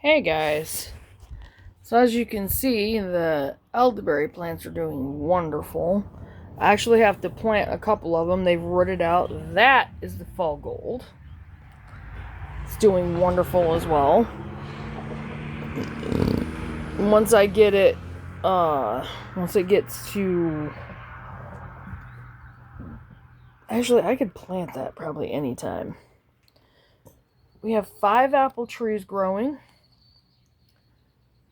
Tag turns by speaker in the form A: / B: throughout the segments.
A: Hey guys, so as you can see, the elderberry plants are doing wonderful. I actually have to plant a couple of them. They've rooted out. That is the fall gold. It's doing wonderful as well. Once I get it, once it gets to... Actually, I could plant that probably anytime. We have 5 apple trees growing.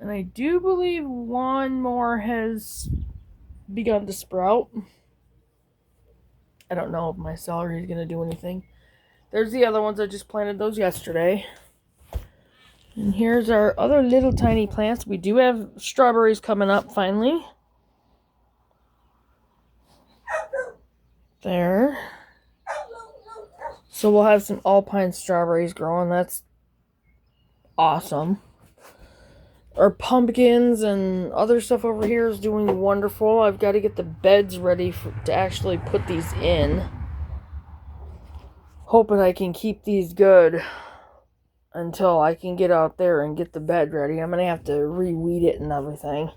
A: And I do believe one more has begun to sprout. I don't know if my celery is going to do anything. There's the other ones. I just planted those yesterday. And here's our other little tiny plants. We do have strawberries coming up finally. There. So we'll have some alpine strawberries growing. That's awesome. Our pumpkins and other stuff over here is doing wonderful. I've got to get the beds ready to actually put these in. Hoping I can keep these good until I can get out there and get the bed ready. I'm going to have to reweed it and everything.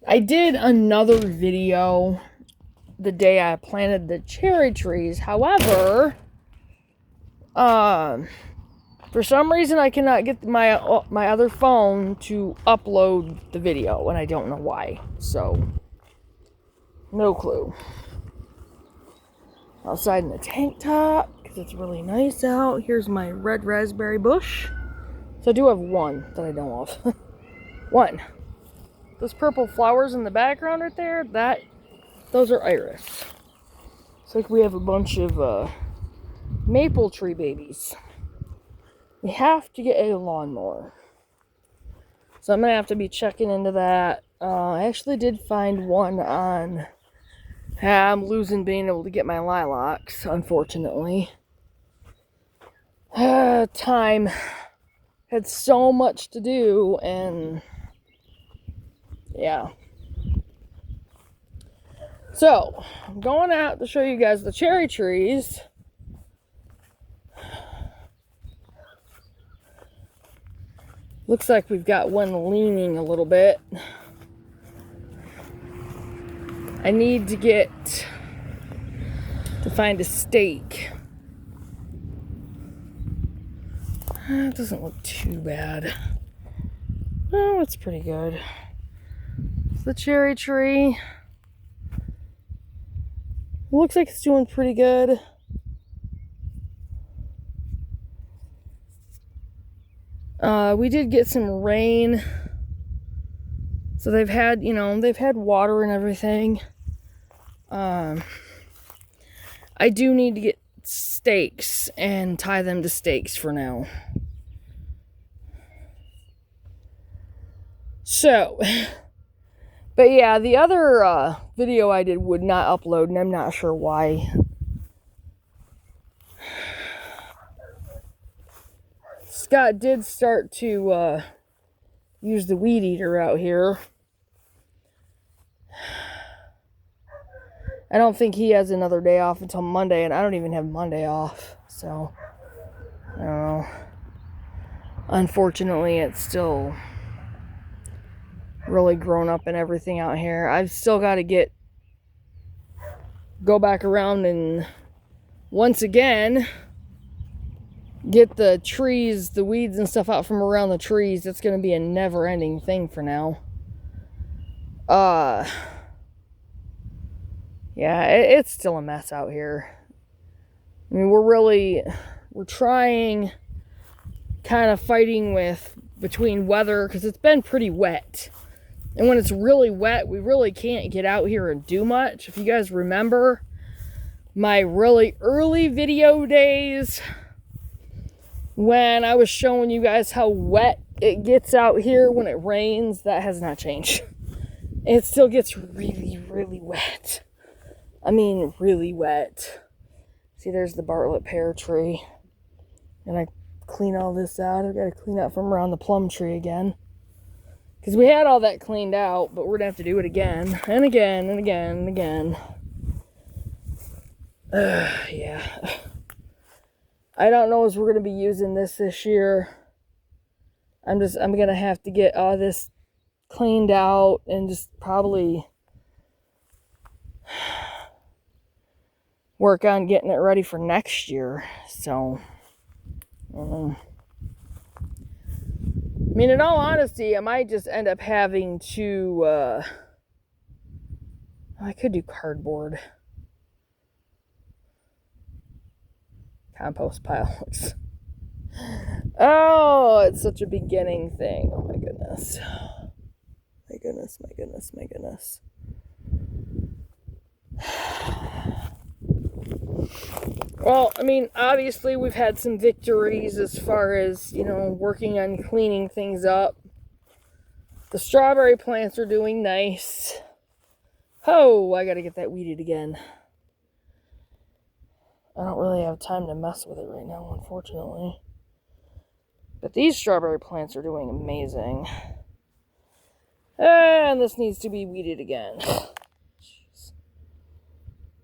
A: I did another video the day I planted the cherry trees. However, for some reason I cannot get my other phone to upload the video, and I don't know why. So, no clue. Outside in the tank top, because it's really nice out. Here's my red raspberry bush. So I do have one that I know of. One. Those purple flowers in the background right there, those are iris. It's like we have a bunch of maple tree babies. We have to get a lawnmower. So I'm going to have to be checking into that. I actually did find one on... I'm losing being able to get my lilacs, unfortunately. Time. Had so much to do, and... yeah. So, I'm going out to show you guys the cherry trees. Looks like we've got one leaning a little bit. I need to find a stake. It doesn't look too bad. Oh, it's pretty good. It's the cherry tree. Looks like it's doing pretty good. We did get some rain. So they've had water and everything. I do need to get stakes and tie them to stakes for now. So, but yeah, the other video I did would not upload, and I'm not sure why. Scott did start to use the weed eater out here. I don't think he has another day off until Monday, and I don't even have Monday off. So, I don't know. Unfortunately, it's still really grown up and everything out here. I've still got to go back around and once again get the trees, the weeds and stuff out from around the trees. It's going to be a never-ending thing for now. Yeah, it's still a mess out here. I mean, we're trying, kind of fighting between weather, because it's been pretty wet. And when it's really wet, we really can't get out here and do much. If you guys remember my really early video days, when I was showing you guys how wet it gets out here when it rains, that has not changed. It still gets really, really wet. I mean, really wet. See, there's the Bartlett pear tree. And I clean all this out. I've got to clean out from around the plum tree again. Because we had all that cleaned out, but we're going to have to do it again. And again, and again, and again. Yeah. I don't know if we're going to be using this year. I'm going to have to get all this cleaned out and just probably work on getting it ready for next year. So, I mean, in all honesty, I might just end up having to, I could do cardboard. Compost piles. Oh, it's such a beginning thing. Oh my goodness. My goodness, my goodness, my goodness. Well, I mean, obviously we've had some victories as far as, working on cleaning things up. The strawberry plants are doing nice. Oh, I gotta get that weeded again. I don't really have time to mess with it right now, unfortunately. But these strawberry plants are doing amazing. And this needs to be weeded again. Jeez.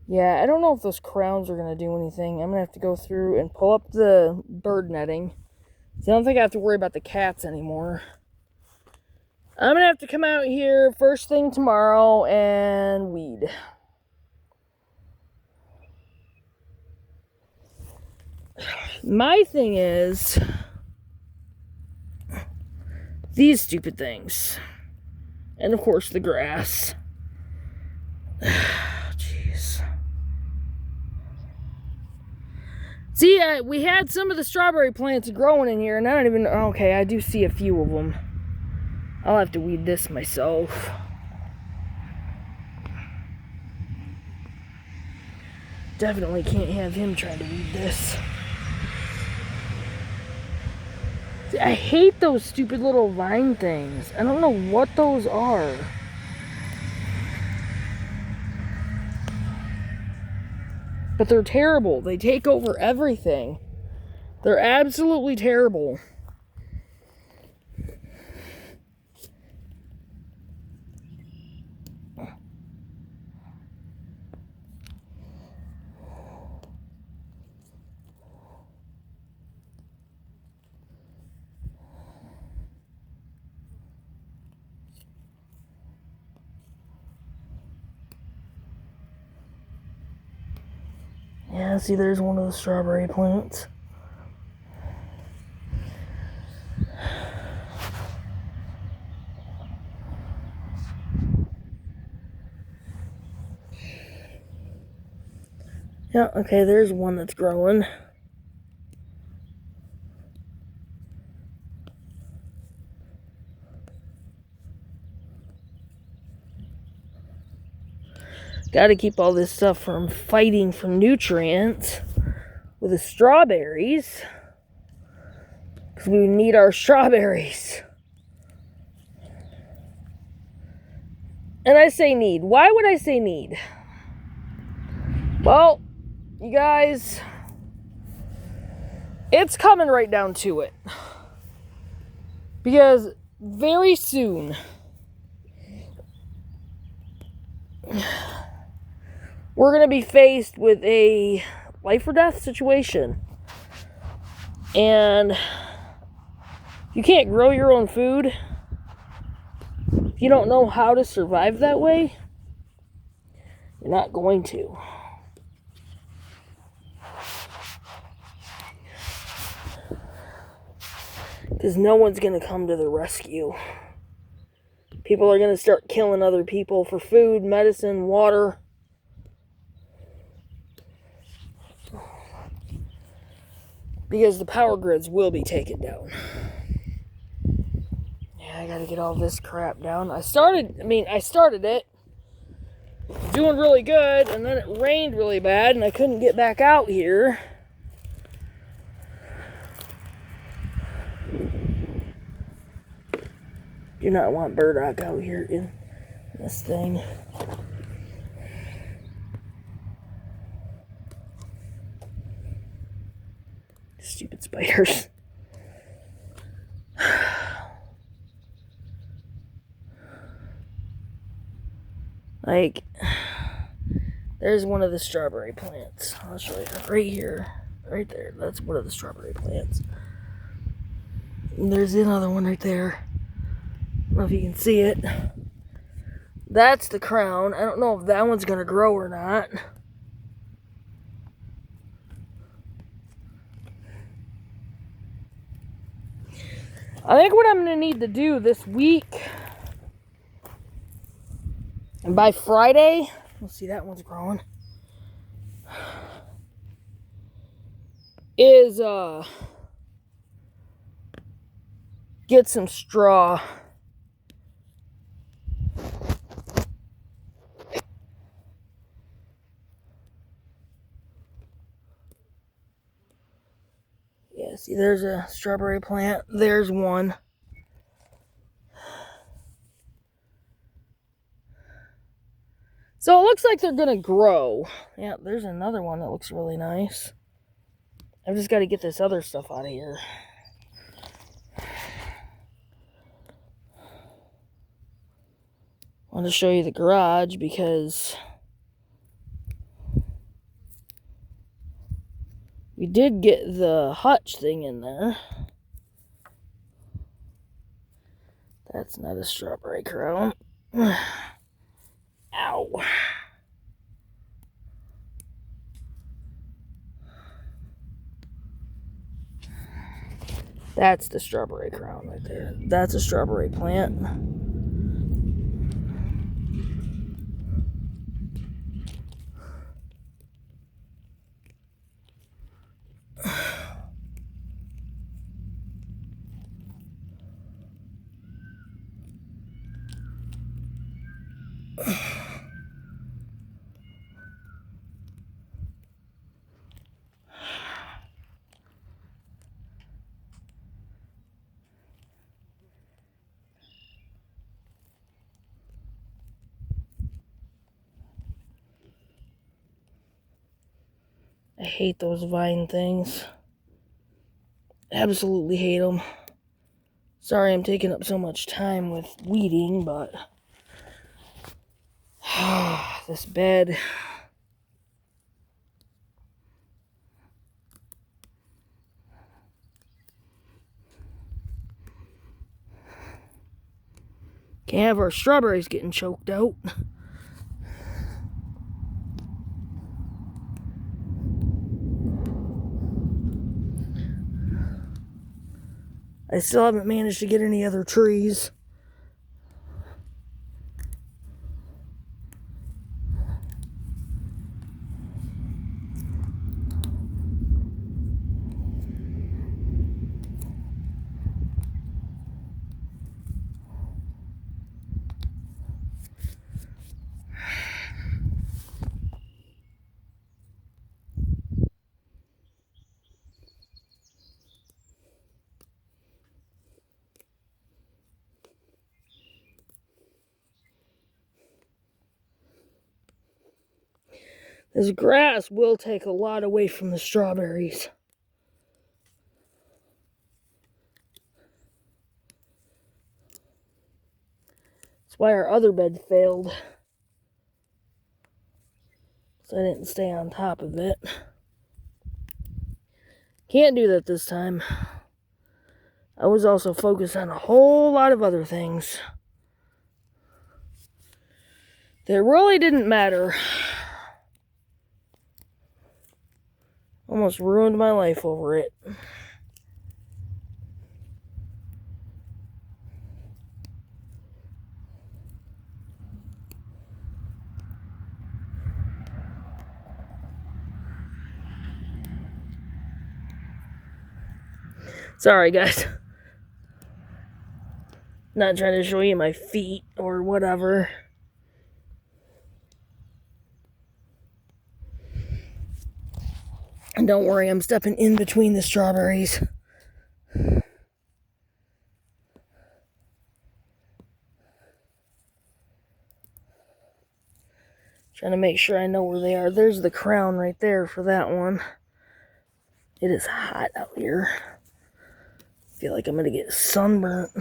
A: Yeah, I don't know if those crowns are going to do anything. I'm going to have to go through and pull up the bird netting. So I don't think I have to worry about the cats anymore. I'm going to have to come out here first thing tomorrow and weed. My thing is these stupid things. And of course the grass. Jeez. See, we had some of the strawberry plants growing in here, and I don't even... Okay, I do see a few of them. I'll have to weed this myself. Definitely can't have him trying to weed this. See, I hate those stupid little vine things. I don't know what those are. But they're terrible. They take over everything. They're absolutely terrible. Yeah, see, there's one of the strawberry plants. Yeah, okay, there's one that's growing. Got to keep all this stuff from fighting for nutrients with the strawberries. Because we need our strawberries. And I say need. Why would I say need? Well, you guys, it's coming right down to it. Because very soon, we're going to be faced with a life or death situation. And you can't grow your own food. If you don't know how to survive that way, you're not going to. Because no one's going to come to the rescue. People are going to start killing other people for food, medicine, water. Because the power grids will be taken down. Yeah, I gotta get all this crap down. I started it. Doing really good, and then it rained really bad, and I couldn't get back out here. Do not want burdock out here in this thing. Stupid spiders. Like, there's one of the strawberry plants. I'll show you right here. Right there. That's one of the strawberry plants. And there's another one right there. I don't know if you can see it. That's the crown. I don't know if that one's gonna grow or not. I think what I'm gonna need to do this week, and by Friday, let's see, that one's growing, is get some straw. Yeah, see, there's a strawberry plant. There's one. So it looks like they're gonna grow. Yeah, there's another one that looks really nice. I've just got to get this other stuff out of here. I want to show you the garage because we did get the hutch thing in there. That's not a strawberry crown. Ow. That's the strawberry crown right there. That's a strawberry plant. I hate those vine things. Absolutely hate them. Sorry I'm taking up so much time with weeding, but this bed. Can't have our strawberries getting choked out. I still haven't managed to get any other trees. This grass will take a lot away from the strawberries. That's why our other bed failed. So I didn't stay on top of it. Can't do that this time. I was also focused on a whole lot of other things that really didn't matter. Almost ruined my life over it. Sorry, guys. Not trying to show you my feet or whatever. And don't worry, I'm stepping in between the strawberries. Trying to make sure I know where they are. There's the crown right there for that one. It is hot out here. I feel like I'm gonna get sunburnt.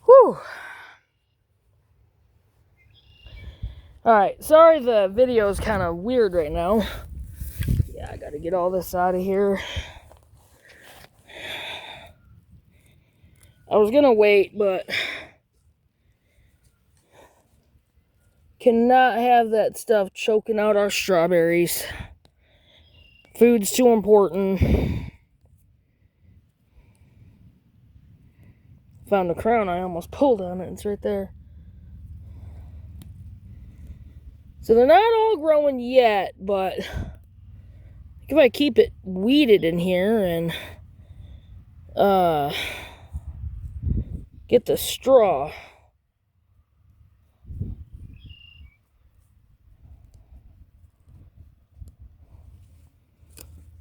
A: Whew. Alright, sorry the video is kind of weird right now. Yeah, I gotta get all this out of here. I was gonna wait, but cannot have that stuff choking out our strawberries. Food's too important. Found the crown, I almost pulled on it. It's right there. So they're not all growing yet, but if I keep it weeded in here and get the straw,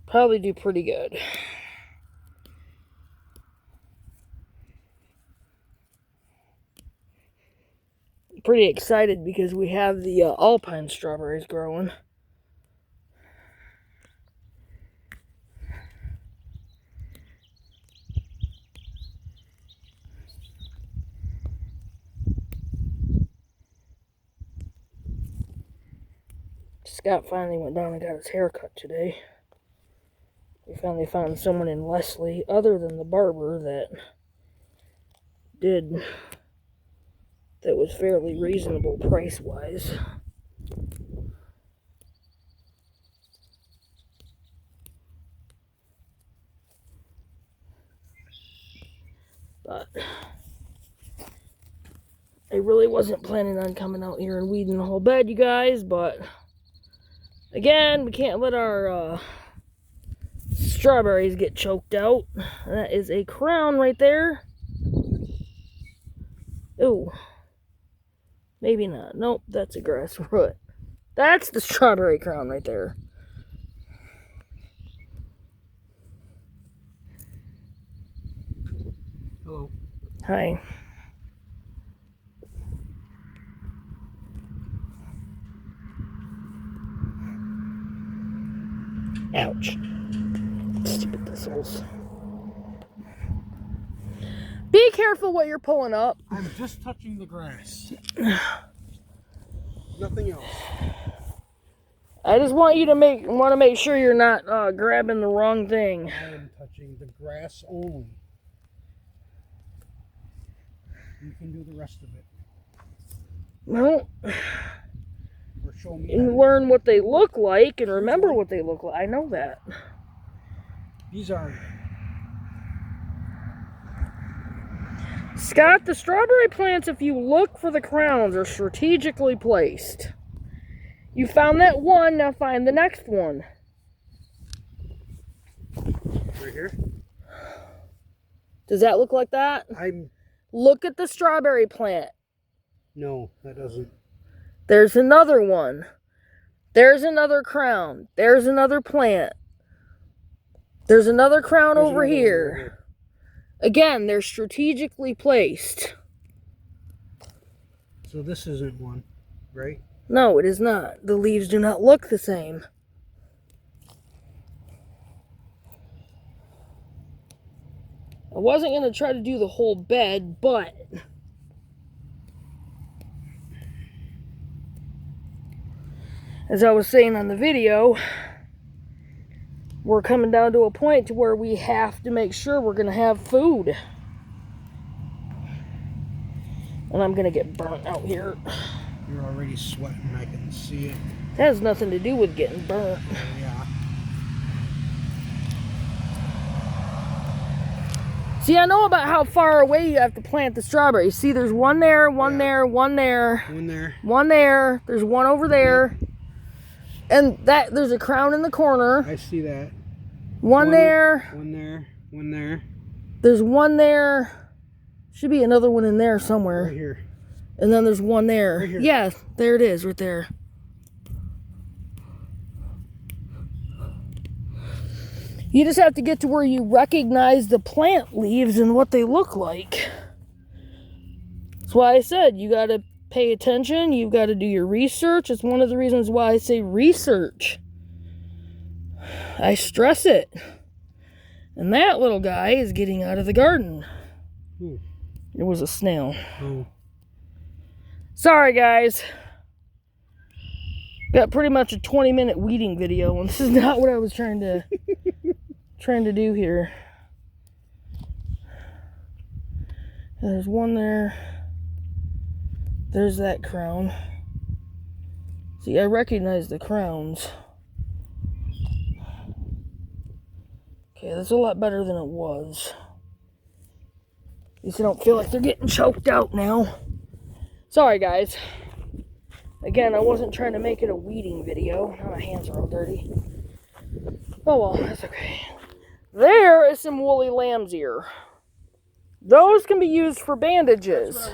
A: probably do pretty good. Pretty excited because we have the alpine strawberries growing. Scott finally went down and got his hair cut today. We finally found someone in Leslie, other than the barber, that was fairly reasonable price-wise. But I really wasn't planning on coming out here and weeding the whole bed, you guys, but again, we can't let our strawberries get choked out. That is a crown right there. Ooh. Maybe not. Nope, that's a grass root. That's the strawberry crown right there.
B: Hello.
A: Hi. Ouch. Stupid thistles. Be careful what you're pulling up.
B: I'm just touching the grass. Nothing else.
A: I just want you to make sure you're not grabbing the wrong thing.
B: I am touching the grass only. You can do the rest of it.
A: Well,
B: Or show me.
A: and learn what they look like and remember what they look like. I know that.
B: These are.
A: Scott, the strawberry plants, if you look for the crowns, are strategically placed. You found that one, now find the next one.
B: Right here?
A: Does that look like that? Look at the strawberry plant.
B: No, that doesn't.
A: There's another one. There's another crown. There's another plant. There's another crown over here. Again, they're strategically placed.
B: So this isn't one, right?
A: No, it is not. The leaves do not look the same. I wasn't going to try to do the whole bed, but as I was saying on the video, we're coming down to a point to where we have to make sure we're going to have food. And I'm going to get burnt out here.
B: You're already sweating, I can see it.
A: That has nothing to do with getting burnt.
B: Yeah.
A: See, I know about how far away you have to plant the strawberries. See, there's one there, one there, one there.
B: One there.
A: One there. There's one over there. And there's a crown in the corner.
B: I see that.
A: One there.
B: One there. One there.
A: There's one there. Should be another one in there somewhere.
B: Right here.
A: And then there's one there.
B: Right here.
A: Yeah, there it is, right there. You just have to get to where you recognize the plant leaves and what they look like. That's why I said you got to pay attention. You've got to do your research. It's one of the reasons why I say research. I stress it. And that little guy is getting out of the garden. It was a snail.
B: Oh.
A: Sorry, guys. Got pretty much a 20-minute weeding video, and this is not what I was trying to do here. And there's one there. There's that crown. See, I recognize the crowns. Okay, that's a lot better than it was. At least I don't feel like they're getting choked out now. Sorry, guys. Again, I wasn't trying to make it a weeding video. Now my hands are all dirty. Oh well, that's okay. There is some woolly lamb's ear. Those can be used for bandages.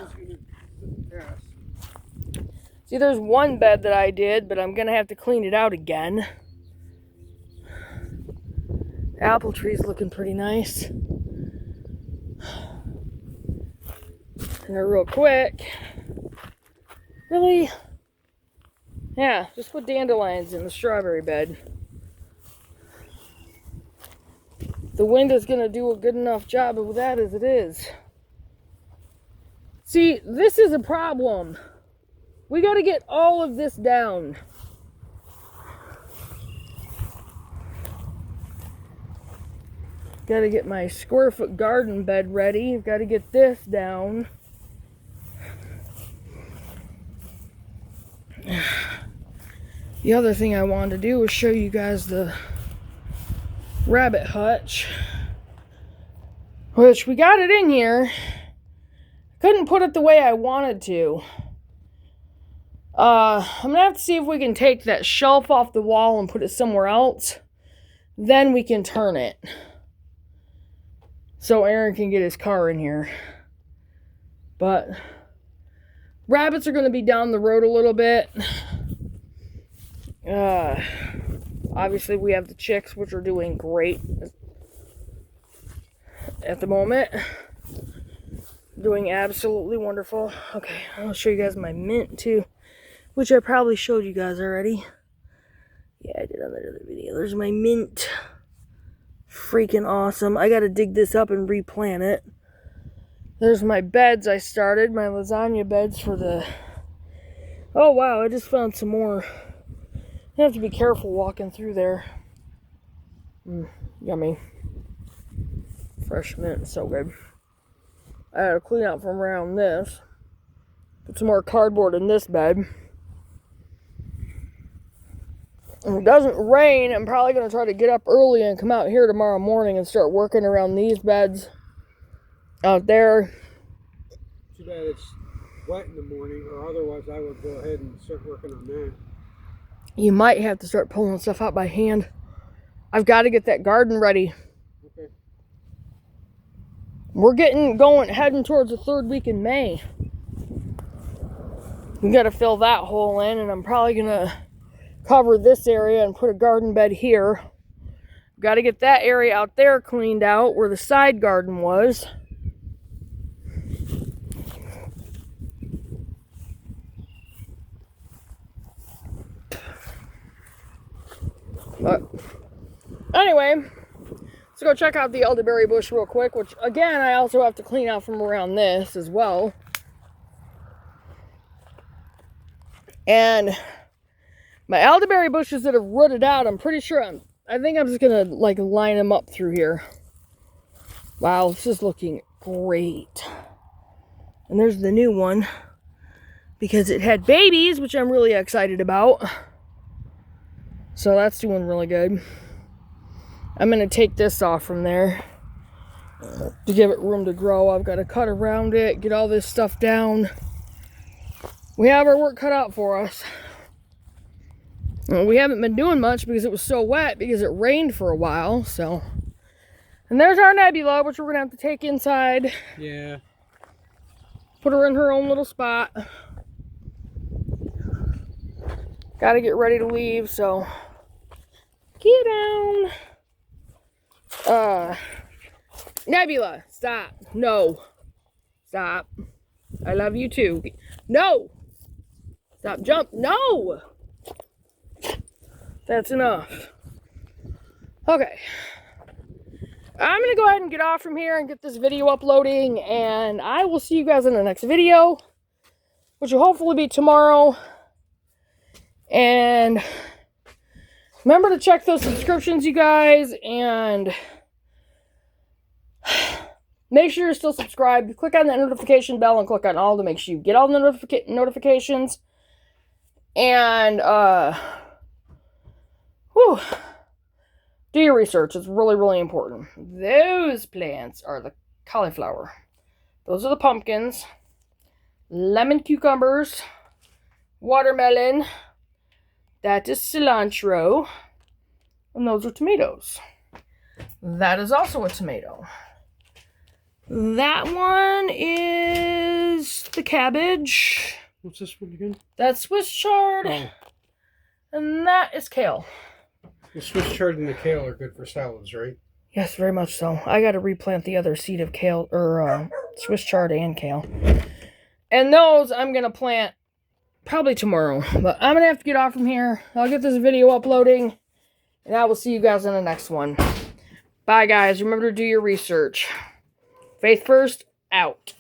A: See, there's one bed that I did, but I'm going to have to clean it out again. Apple tree's looking pretty nice. And they're real quick. Really? Yeah, just put dandelions in the strawberry bed. The wind is going to do a good enough job of that as it is. See, this is a problem. We got to get all of this down. Got to get my square foot garden bed ready. Got to get this down. The other thing I wanted to do was show you guys the rabbit hutch, which we got it in here. Couldn't put it the way I wanted to. I'm gonna have to see if we can take that shelf off the wall and put it somewhere else. Then we can turn it, so Aaron can get his car in here. But rabbits are gonna be down the road a little bit. Obviously we have the chicks, which are doing great at the moment. Doing absolutely wonderful. Okay, I'll show you guys my mint too, which I probably showed you guys already. Yeah, I did on that other video. There's my mint. Freaking awesome. I gotta dig this up and replant it. There's my beds I started, my lasagna beds for the... Oh wow, I just found some more. You have to be careful walking through there. Yummy. Fresh mint, so good. I had to clean out from around this. Put some more cardboard in this bed. If it doesn't rain, I'm probably going to try to get up early and come out here tomorrow morning and start working around these beds out there.
B: Too bad it's wet in the morning, or otherwise I would go ahead and start working on that.
A: You might have to start pulling stuff out by hand. I've got to get that garden ready.
B: Okay.
A: We're heading towards the 3rd week in May. We got to fill that hole in, and I'm probably going to cover this area and put a garden bed here. Got to get that area out there cleaned out where the side garden was. But anyway, let's go check out the elderberry bush real quick, which again I also have to clean out from around this as well. And my elderberry bushes that have rooted out, I'm pretty sure I think I'm just gonna like line them up through here. Wow, this is looking great. And there's the new one because it had babies, which I'm really excited about. So that's doing really good. I'm going to take this off from there to give it room to grow. I've got to cut around it, get all this stuff down. We have our work cut out for us. We haven't been doing much because it was so wet because it rained for a while. So, and there's our Nebula, which we're going to have to take inside.
B: Yeah.
A: Put her in her own little spot. Got to get ready to leave, so get down. Nebula, stop. No. Stop. I love you too. No. Stop, jump. No. That's enough. Okay. I'm going to go ahead and get off from here and get this video uploading, and I will see you guys in the next video, which will hopefully be tomorrow. And remember to check those subscriptions, you guys, and make sure you're still subscribed. Click on that notification bell and click on all to make sure you get all the notifications. And, do your research. It's really, really important. Those plants are the cauliflower. Those are the pumpkins. Lemon cucumbers. Watermelon. That is cilantro. And those are tomatoes. That is also a tomato. That one is the cabbage.
B: What's this one again?
A: That's Swiss chard.
B: Oh.
A: And that is kale.
B: The Swiss chard and the kale are good for salads, right?
A: Yes, very much so. I got to replant the other seed of kale, or Swiss chard and kale. And those I'm going to plant probably tomorrow. But I'm going to have to get off from here. I'll get this video uploading. And I will see you guys in the next one. Bye, guys. Remember to do your research. Faith first, out.